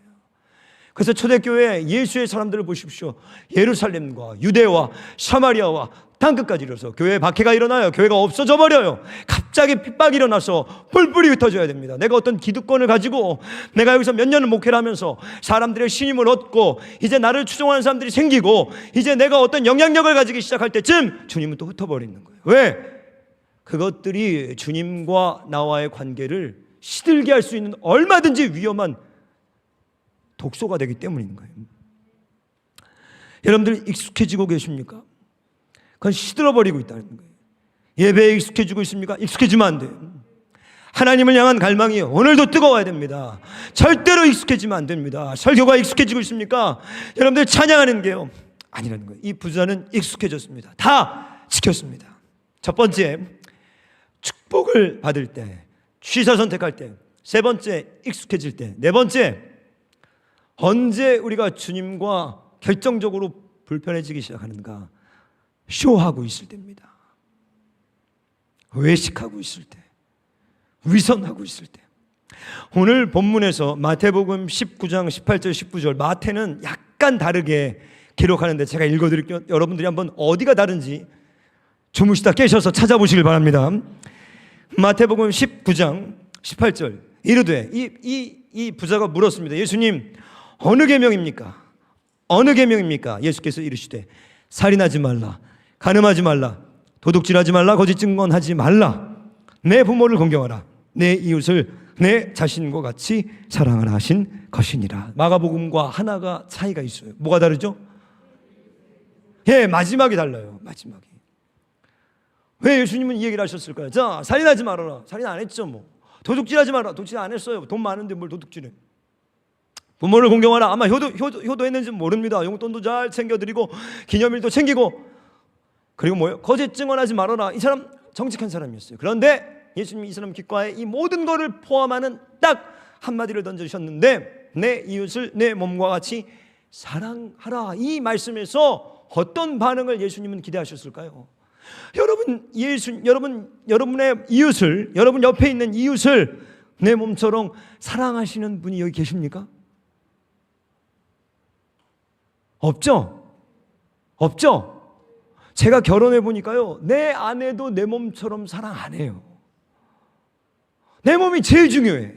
그래서 초대교회 예수의 사람들을 보십시오. 예루살렘과 유대와 사마리아와 땅끝까지 이뤄서 교회에 박해가 일어나요. 교회가 없어져 버려요. 갑자기 핍박이 일어나서 뿔뿔이 흩어져야 됩니다. 내가 어떤 기득권을 가지고 내가 여기서 몇 년을 목회를 하면서 사람들의 신임을 얻고 이제 나를 추종하는 사람들이 생기고 이제 내가 어떤 영향력을 가지기 시작할 때쯤 주님은 또 흩어버리는 거예요. 왜? 그것들이 주님과 나와의 관계를 시들게 할 수 있는 얼마든지 위험한 독소가 되기 때문인 거예요. 여러분들 익숙해지고 계십니까? 그건 시들어버리고 있다는 거예요. 예배에 익숙해지고 있습니까? 익숙해지면 안 돼요. 하나님을 향한 갈망이 오늘도 뜨거워야 됩니다. 절대로 익숙해지면 안 됩니다. 설교가 익숙해지고 있습니까? 여러분들 찬양하는 게요 아니라는 거예요. 이 부자는 익숙해졌습니다. 다 지켰습니다. 첫 번째, 축복을 받을 때, 취사 선택할 때, 세 번째, 익숙해질 때, 네 번째, 언제 우리가 주님과 결정적으로 불편해지기 시작하는가? 쇼하고 있을 때입니다. 외식하고 있을 때, 위선하고 있을 때. 오늘 본문에서 마태복음 19장 18절 19절, 마태는 약간 다르게 기록하는데 제가 읽어드릴게요. 여러분들이 한번 어디가 다른지 주무시다 깨셔서 찾아보시길 바랍니다. 마태복음 19장 18절, 이르되 이 부자가 물었습니다. 예수님, 어느 계명입니까? 어느 계명입니까? 예수께서 이르시되 살인하지 말라, 간음하지 말라, 도둑질하지 말라, 거짓 증언하지 말라, 내 부모를 공경하라, 내 이웃을 내 자신과 같이 사랑하라 하신 것이니라. 마가복음과 하나가 차이가 있어요. 뭐가 다르죠? 예, 마지막이 달라요. 마지막이. 왜 예수님은 이 얘기를 하셨을까요? 자, 살인하지 말아라. 살인 안 했죠 뭐. 도둑질하지 말아라. 도둑질 안 했어요. 돈 많은데 뭘 도둑질해. 부모를 공경하라. 아마 효도했는지 모릅니다. 용돈도 잘 챙겨드리고 기념일도 챙기고, 그리고 뭐예요? 거짓 증언하지 말아라. 이 사람 정직한 사람이었어요. 그런데 예수님이 이 사람 귓가에 이 모든 것을 포함하는 딱 한마디를 던져주셨는데, 내 이웃을 내 몸과 같이 사랑하라. 이 말씀에서 어떤 반응을 예수님은 기대하셨을까요? 여러분의 이웃을, 여러분 옆에 있는 이웃을 내 몸처럼 사랑하시는 분이 여기 계십니까? 없죠? 없죠? 제가 결혼해 보니까요, 내 아내도 내 몸처럼 사랑 안 해요. 내 몸이 제일 중요해.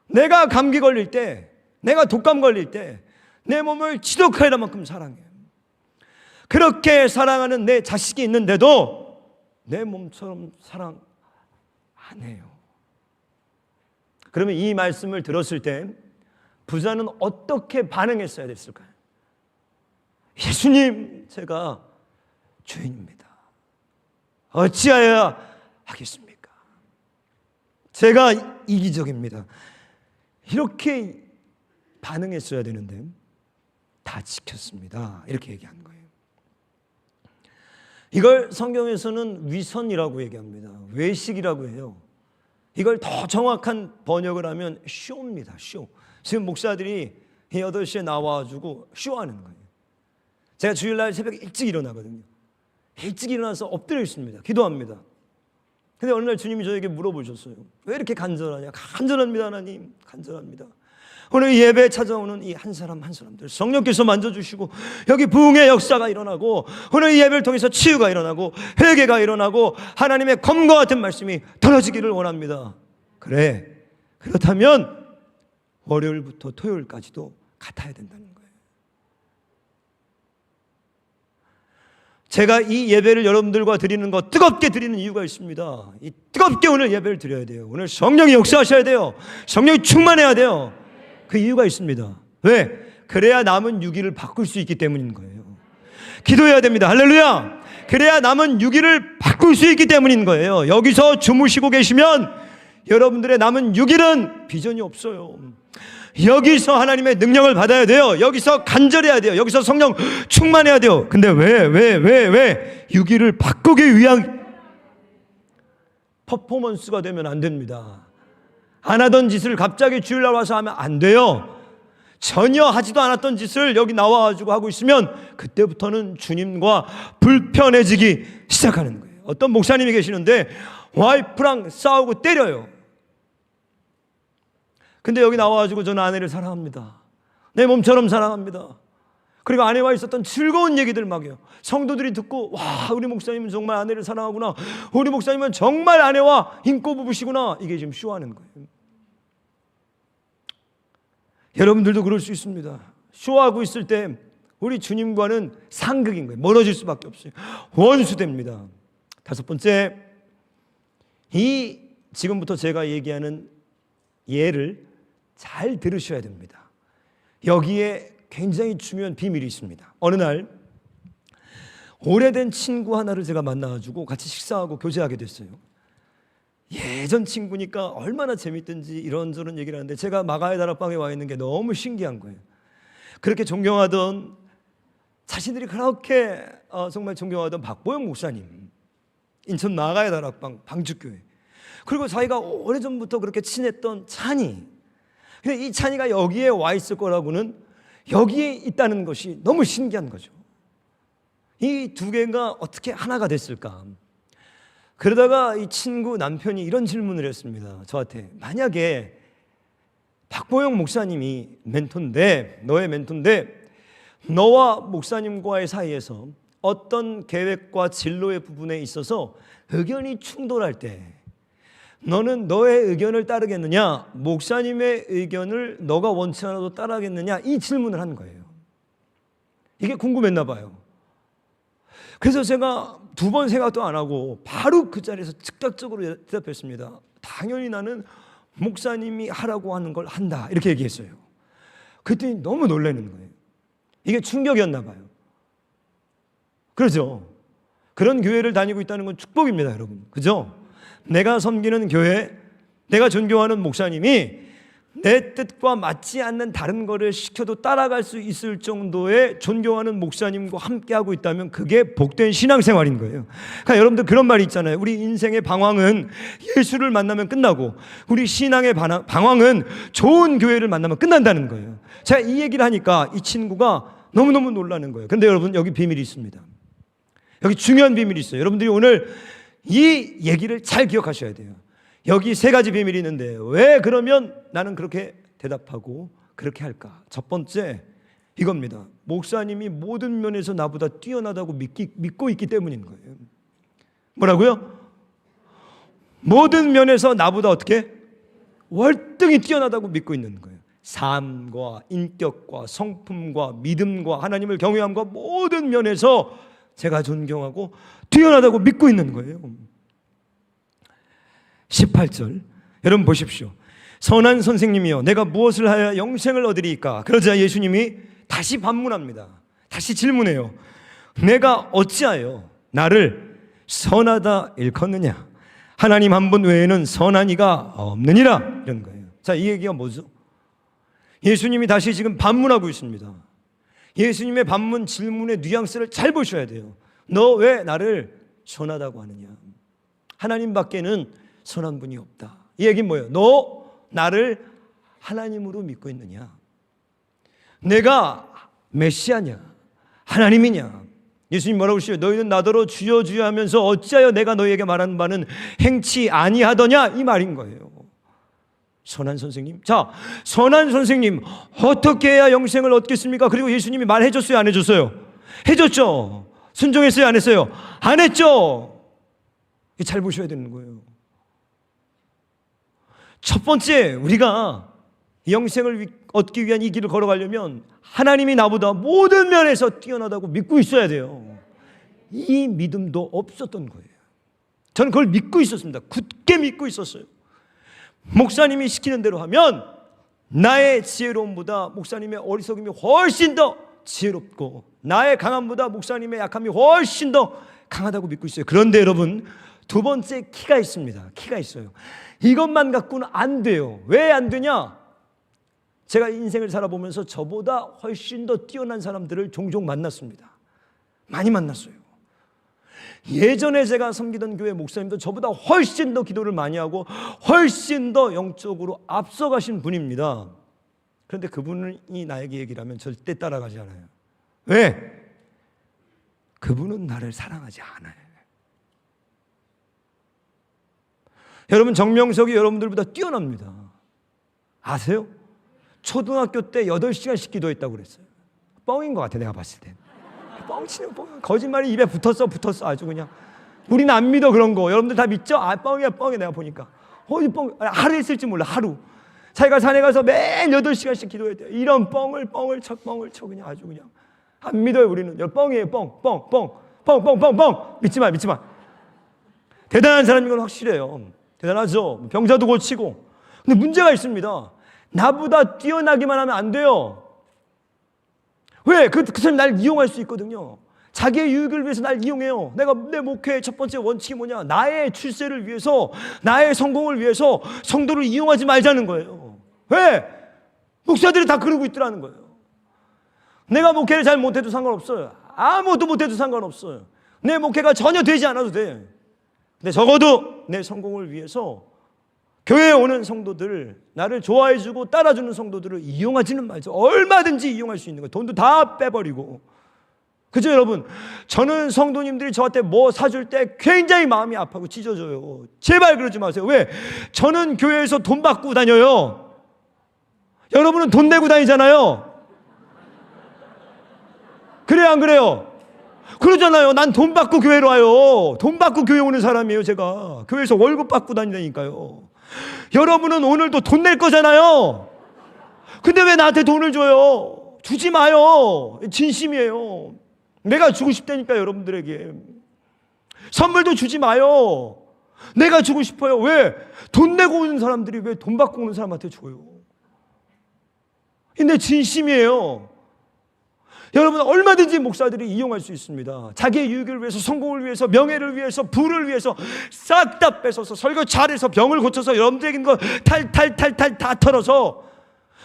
내가 감기 걸릴 때, 내가 독감 걸릴 때 내 몸을 지독할 만큼 사랑해요. 그렇게 사랑하는 내 자식이 있는데도 내 몸처럼 사랑 안 해요. 그러면 이 말씀을 들었을 때 부자는 어떻게 반응했어야 됐을까요? 예수님, 제가 죄인입니다. 어찌하여야 하겠습니까? 제가 이기적입니다. 이렇게 반응했어야 되는데 다 지켰습니다. 이렇게 얘기하는 거예요. 이걸 성경에서는 위선이라고 얘기합니다. 외식이라고 해요. 이걸 더 정확한 번역을 하면 쇼입니다. 쇼. 지금 목사들이 8시에 나와가지고 쇼하는 거예요. 제가 주일날 새벽에 일찍 일어나거든요. 일찍 일어나서 엎드려 있습니다. 기도합니다. 근데 어느 날 주님이 저에게 물어보셨어요. 왜 이렇게 간절하냐? 간절합니다, 하나님. 간절합니다. 오늘 예배에 찾아오는 이 한 사람 한 사람들 성령께서 만져주시고 여기 부흥의 역사가 일어나고 오늘 이 예배를 통해서 치유가 일어나고 회개가 일어나고 하나님의 검과 같은 말씀이 떨어지기를 원합니다. 그래, 그렇다면 월요일부터 토요일까지도 같아야 된다는 거예요. 제가 이 예배를 여러분들과 드리는 거 뜨겁게 드리는 이유가 있습니다. 이 뜨겁게 오늘 예배를 드려야 돼요. 오늘 성령이 역사하셔야 돼요. 성령이 충만해야 돼요. 그 이유가 있습니다. 왜? 그래야 남은 6일을 바꿀 수 있기 때문인 거예요. 기도해야 됩니다. 할렐루야. 그래야 남은 6일을 바꿀 수 있기 때문인 거예요. 여기서 주무시고 계시면 여러분들의 남은 6일은 비전이 없어요. 여기서 하나님의 능력을 받아야 돼요. 여기서 간절해야 돼요. 여기서 성령 충만해야 돼요. 근데 왜 6일을 바꾸기 위한 퍼포먼스가 되면 안 됩니다. 안 하던 짓을 갑자기 주일날 와서 하면 안 돼요. 전혀 하지도 않았던 짓을 여기 나와가지고 하고 있으면 그때부터는 주님과 불편해지기 시작하는 거예요. 어떤 목사님이 계시는데 와이프랑 싸우고 때려요. 근데 여기 나와가지고 저는 아내를 사랑합니다. 내 몸처럼 사랑합니다. 그리고 아내와 있었던 즐거운 얘기들 막 해요. 성도들이 듣고 와, 우리 목사님은 정말 아내를 사랑하구나. 우리 목사님은 정말 아내와 인고 부부시구나. 이게 지금 쇼하는 거예요. 여러분들도 그럴 수 있습니다. 쇼하고 있을 때 우리 주님과는 상극인 거예요. 멀어질 수밖에 없어요. 원수됩니다. 5번째, 이 지금부터 제가 얘기하는 예를 잘 들으셔야 됩니다. 여기에 굉장히 중요한 비밀이 있습니다. 어느 날 오래된 친구 하나를 제가 만나가지고 같이 식사하고 교제하게 됐어요. 예전 친구니까 얼마나 재밌든지 이런저런 얘기를 하는데 제가 마가의 다락방에 와 있는 게 너무 신기한 거예요. 그렇게 존경하던, 자신들이 그렇게 정말 존경하던 박보영 목사님, 인천 마가의 다락방 방주교회, 그리고 자기가 오래전부터 그렇게 친했던 찬이, 근데 이 찬이가 여기에 와 있을 거라고는, 여기에 있다는 것이 너무 신기한 거죠. 이 두 개가 어떻게 하나가 됐을까? 그러다가 이 친구 남편이 이런 질문을 했습니다. 저한테, 만약에 박보영 목사님이 너의 멘토인데 너와 목사님과의 사이에서 어떤 계획과 진로의 부분에 있어서 의견이 충돌할 때 너는 너의 의견을 따르겠느냐, 목사님의 의견을 너가 원치 않아도 따르겠느냐, 이 질문을 한 거예요. 이게 궁금했나 봐요. 그래서 제가 2번 생각도 안 하고 바로 그 자리에서 즉각적으로 대답했습니다. 당연히 나는 목사님이 하라고 하는 걸 한다, 이렇게 얘기했어요. 그랬더니 너무 놀라는 거예요. 이게 충격이었나 봐요. 그렇죠? 그런 교회를 다니고 있다는 건 축복입니다, 여러분. 그죠? 내가 섬기는 교회, 내가 존경하는 목사님이 내 뜻과 맞지 않는 다른 거를 시켜도 따라갈 수 있을 정도의 존경하는 목사님과 함께하고 있다면 그게 복된 신앙생활인 거예요. 그러니까 여러분들 그런 말이 있잖아요. 우리 인생의 방황은 예수를 만나면 끝나고 우리 신앙의 방황은 좋은 교회를 만나면 끝난다는 거예요. 제가 이 얘기를 하니까 이 친구가 너무너무 놀라는 거예요. 그런데 여러분, 여기 비밀이 있습니다. 여기 중요한 비밀이 있어요. 여러분들이 오늘 이 얘기를 잘 기억하셔야 돼요. 여기 3가지 비밀이 있는데 왜 그러면 나는 그렇게 대답하고 그렇게 할까? 첫 번째, 이겁니다. 목사님이 모든 면에서 나보다 뛰어나다고 믿고 있기 때문인 거예요. 뭐라고요? 모든 면에서 나보다 어떻게? 월등히 뛰어나다고 믿고 있는 거예요. 삶과 인격과 성품과 믿음과 하나님을 경외함과 모든 면에서 제가 존경하고 뛰어나다고 믿고 있는 거예요. 18절 여러분 보십시오. 선한 선생님이여, 내가 무엇을 하여 영생을 얻으리이까? 그러자 예수님이 다시 반문합니다. 다시 질문해요. 내가 어찌하여 나를 선하다 일컫느냐? 하나님 한 분 외에는 선한 이가 없느니라, 이런 거예요. 자, 이 얘기가 뭐죠? 예수님이 다시 지금 반문하고 있습니다. 예수님의 반문 질문의 뉘앙스를 잘 보셔야 돼요. 너 왜 나를 선하다고 하느냐? 하나님밖에는 선한 분이 없다. 이 얘기는 뭐예요? 너 나를 하나님으로 믿고 있느냐? 내가 메시아냐? 하나님이냐? 예수님 뭐라고 하시죠? 너희는 나더러 주여 주여 하면서 어찌하여 내가 너희에게 말하는 바는 행치 아니하더냐? 이 말인 거예요. 선한 선생님. 자, 선한 선생님, 어떻게 해야 영생을 얻겠습니까? 그리고 예수님이 말해줬어요, 안 해줬어요? 해줬죠. 순종했어요, 안 했어요? 안 했죠. 잘 보셔야 되는 거예요. 첫 번째, 우리가 영생을 얻기 위한 이 길을 걸어가려면 하나님이 나보다 모든 면에서 뛰어나다고 믿고 있어야 돼요. 이 믿음도 없었던 거예요. 저는 그걸 믿고 있었습니다. 굳게 믿고 있었어요. 목사님이 시키는 대로 하면 나의 지혜로움보다 목사님의 어리석음이 훨씬 더 지혜롭고 나의 강함보다 목사님의 약함이 훨씬 더 강하다고 믿고 있어요. 그런데 여러분, 2번째 키가 있습니다. 키가 있어요. 이것만 갖고는 안 돼요. 왜 안 되냐? 제가 인생을 살아보면서 저보다 훨씬 더 뛰어난 사람들을 종종 만났습니다. 많이 만났어요. 예전에 제가 섬기던 교회 목사님도 저보다 훨씬 더 기도를 많이 하고 훨씬 더 영적으로 앞서가신 분입니다. 그런데 그분이 나에게 얘기를 하면 절대 따라가지 않아요. 왜? 그분은 나를 사랑하지 않아요. 여러분, 정명석이 여러분들보다 뛰어납니다. 아세요? 초등학교 때 8시간씩 기도했다고 그랬어요. 뻥인 것 같아, 내가 봤을 때. 뻥치는 뻥. 거짓말이 입에 붙었어 아주 그냥. 우리는 안 믿어 그런 거. 여러분들 다 믿죠? 아, 뻥이야 내가 보니까. 어디 뻥? 하루 있을지 몰라, 하루. 자기가 산에 가서 매일 8시간씩 기도했대요. 이런 뻥을 쳐 그냥 아주 그냥. 안 믿어요 우리는. 뻥이에요, 뻥. 믿지 마. 대단한 사람인 건 확실해요. 대단하죠. 병자도 고치고. 근데 문제가 있습니다. 나보다 뛰어나기만 하면 안 돼요. 왜? 그 사람이 날 이용할 수 있거든요. 자기의 유익을 위해서 날 이용해요. 내 목회의 첫 번째 원칙이 뭐냐? 나의 출세를 위해서, 나의 성공을 위해서 성도를 이용하지 말자는 거예요. 왜? 목사들이 다 그러고 있더라는 거예요. 내가 목회를 잘 못해도 상관없어요. 아무것도 못해도 상관없어요. 내 목회가 전혀 되지 않아도 돼. 근데 적어도 내 성공을 위해서 교회에 오는 성도들, 나를 좋아해주고 따라주는 성도들을 이용하지는 말죠. 얼마든지 이용할 수 있는 거예요. 돈도 다 빼버리고. 그죠 여러분? 저는 성도님들이 저한테 뭐 사줄 때 굉장히 마음이 아파하고 찢어져요. 제발 그러지 마세요. 왜? 저는 교회에서 돈 받고 다녀요. 여러분은 돈 내고 다니잖아요. 그래요 안 그래요? 그러잖아요. 난 돈 받고 교회로 와요. 돈 받고 교회 오는 사람이에요. 제가 교회에서 월급 받고 다니다니까요. 여러분은 오늘도 돈 낼 거잖아요. 근데 왜 나한테 돈을 줘요? 주지 마요. 진심이에요. 내가 주고 싶다니까 여러분들에게. 선물도 주지 마요. 내가 주고 싶어요. 왜? 돈 내고 오는 사람들이 왜 돈 받고 오는 사람한테 줘요? 근데 진심이에요. 여러분, 얼마든지 목사들이 이용할 수 있습니다. 자기의 유익을 위해서, 성공을 위해서, 명예를 위해서, 부를 위해서 싹 다 뺏어서 설교 잘해서 병을 고쳐서 여러분들에게 있는 거 탈탈탈탈 다 털어서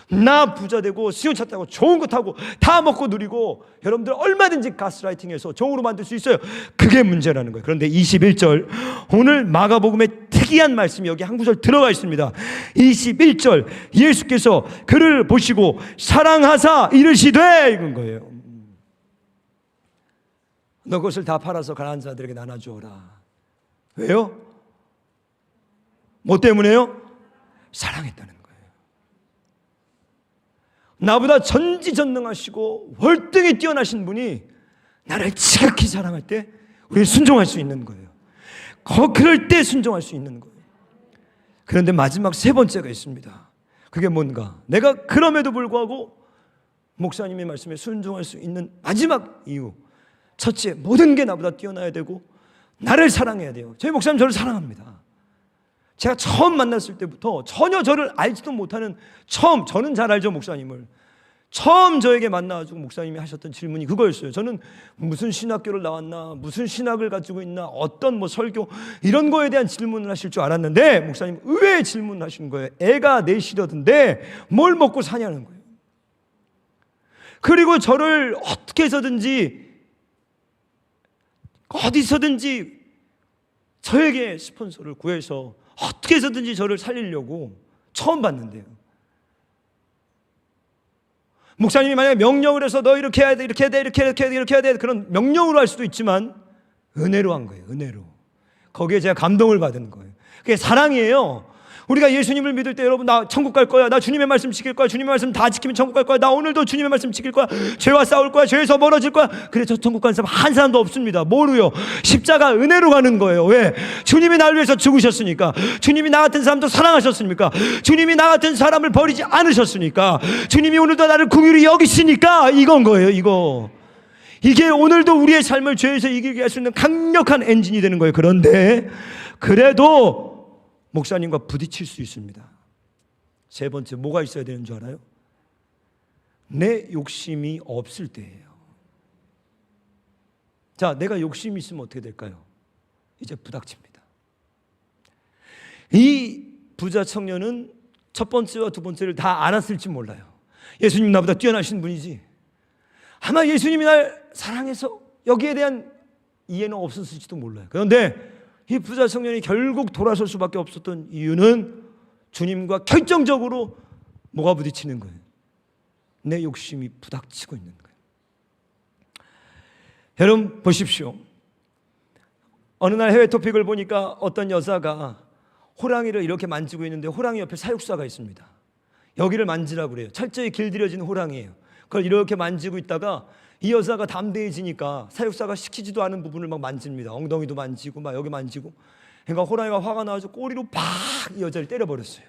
나 부자 되고 시원차 타고 좋은 거 타고 다 먹고 누리고 여러분들 얼마든지 가스라이팅해서 종으로 만들 수 있어요. 그게 문제라는 거예요. 그런데 21절 오늘 마가복음의 특이한 말씀이 여기 한 구절 들어가 있습니다. 21절 예수께서 그를 보시고 사랑하사 이르시되 이건 거예요. 너 그것을 다 팔아서 가난한 자들에게 나눠주어라. 왜요? 뭐 때문에요? 사랑했다는 거예요. 나보다 전지전능하시고 월등히 뛰어나신 분이 나를 지극히 사랑할 때 우리는 순종할 수 있는 거예요. 그럴 때 순종할 수 있는 거예요. 그런데 마지막 세 번째가 있습니다. 그게 뭔가? 내가 그럼에도 불구하고 목사님의 말씀에 순종할 수 있는 마지막 이유. 첫째, 모든 게 나보다 뛰어나야 되고 나를 사랑해야 돼요. 저희 목사님 저를 사랑합니다. 제가 처음 만났을 때부터 전혀 저를 알지도 못하는 저는 잘 알죠 목사님을. 처음 저에게 만나가지고 목사님이 하셨던 질문이 그거였어요. 저는 무슨 신학교를 나왔나, 무슨 신학을 가지고 있나, 어떤 뭐 설교 이런 거에 대한 질문을 하실 줄 알았는데 목사님 의외의 질문을 하시는 거예요. 애가 넷이라던데 뭘 먹고 사냐는 거예요. 그리고 저를 어떻게 해서든지 어디서든지 저에게 스폰서를 구해서 어떻게 해서든지 저를 살리려고 처음 봤는데요. 목사님이 만약에 명령을 해서 너 이렇게 해야 돼, 이렇게 해야 돼, 이렇게 해야 돼, 이렇게 해야 돼 그런 명령으로 할 수도 있지만 은혜로 한 거예요. 은혜로. 거기에 제가 감동을 받은 거예요. 그게 사랑이에요. 우리가 예수님을 믿을 때 여러분 나 천국 갈 거야. 나 주님의 말씀 지킬 거야. 주님의 말씀 다 지키면 천국 갈 거야. 나 오늘도 주님의 말씀 지킬 거야. 죄와 싸울 거야. 죄에서 멀어질 거야. 그래 저 천국 가는 사람 한 사람도 없습니다. 뭐로요? 십자가 은혜로 가는 거예요. 왜? 주님이 나를 위해서 죽으셨으니까. 주님이 나 같은 사람도 사랑하셨으니까. 주님이 나 같은 사람을 버리지 않으셨으니까. 주님이 오늘도 나를 긍휼히 여기시니까 이건 거예요. 이거. 이게 오늘도 우리의 삶을 죄에서 이기게 할 수 있는 강력한 엔진이 되는 거예요. 그런데 그래도 목사님과 부딪힐 수 있습니다. 세 번째 뭐가 있어야 되는 줄 알아요? 내 욕심이 없을 때예요. 자, 내가 욕심이 있으면 어떻게 될까요? 이제 부닥칩니다. 이 부자 청년은 첫 번째와 두 번째를 다 알았을지 몰라요. 예수님 나보다 뛰어나신 분이지. 아마 예수님이 날 사랑해서 여기에 대한 이해는 없었을지도 몰라요. 그런데 이 부자 청년이 결국 돌아설 수밖에 없었던 이유는 주님과 결정적으로 뭐가 부딪히는 거예요? 내 욕심이 부닥치고 있는 거예요. 여러분 보십시오. 어느 날 해외 토픽을 보니까 어떤 여자가 호랑이를 이렇게 만지고 있는데 호랑이 옆에 사육사가 있습니다. 여기를 만지라고 그래요. 철저히 길들여진 호랑이에요. 그걸 이렇게 만지고 있다가 이 여자가 담대해지니까 사육사가 시키지도 않은 부분을 막 만집니다. 엉덩이도 만지고 막 여기 만지고. 그러니까 호랑이가 화가 나서 꼬리로 팍 이 여자를 때려버렸어요.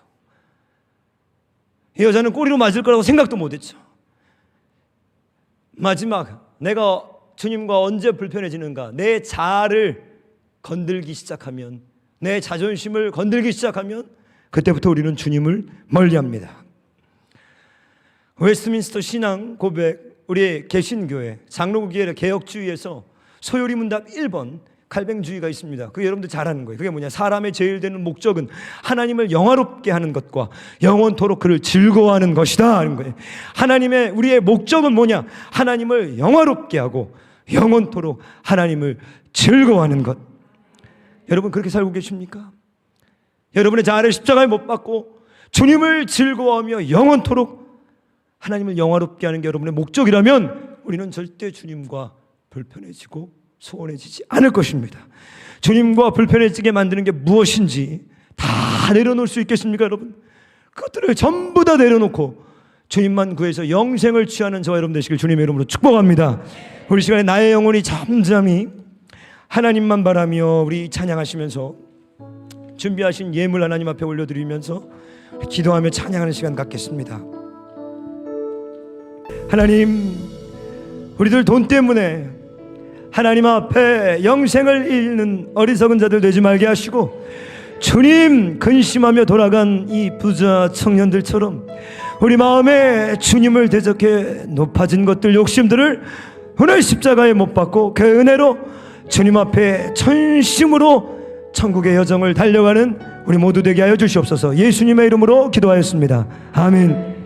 이 여자는 꼬리로 맞을 거라고 생각도 못했죠. 마지막 내가 주님과 언제 불편해지는가? 내 자아를 건들기 시작하면, 내 자존심을 건들기 시작하면 그때부터 우리는 주님을 멀리합니다. 웨스트민스터 신앙 고백, 우리 개신교회 장로교회 개혁주의에서 소요리 문답 1번 칼뱅주의가 있습니다. 그게 여러분들 잘 아는 거예요. 그게 뭐냐? 사람의 제일 되는 목적은 하나님을 영화롭게 하는 것과 영원토록 그를 즐거워하는 것이다 하는 거예요. 하나님의 우리의 목적은 뭐냐? 하나님을 영화롭게 하고 영원토록 하나님을 즐거워하는 것. 여러분 그렇게 살고 계십니까? 여러분의 자아를 십자가에 못 박고 주님을 즐거워하며 영원토록 하나님을 영화롭게 하는 게 여러분의 목적이라면 우리는 절대 주님과 불편해지고 소원해지지 않을 것입니다. 주님과 불편해지게 만드는 게 무엇인지 다 내려놓을 수 있겠습니까, 여러분? 그것들을 전부 다 내려놓고 주님만 구해서 영생을 취하는 저와 여러분 되시길 주님의 이름으로 축복합니다. 우리 시간에 나의 영혼이 잠잠히 하나님만 바라며 우리 찬양하시면서 준비하신 예물 하나님 앞에 올려드리면서 기도하며 찬양하는 시간 갖겠습니다. 하나님, 우리들 돈 때문에 하나님 앞에 영생을 잃는 어리석은 자들 되지 말게 하시고 주님 근심하며 돌아간 이 부자 청년들처럼 우리 마음에 주님을 대적해 높아진 것들 욕심들을 오늘 십자가에 못 박고 그 은혜로 주님 앞에 전심으로 천국의 여정을 달려가는 우리 모두 되게 하여 주시옵소서. 예수님의 이름으로 기도하였습니다. 아멘.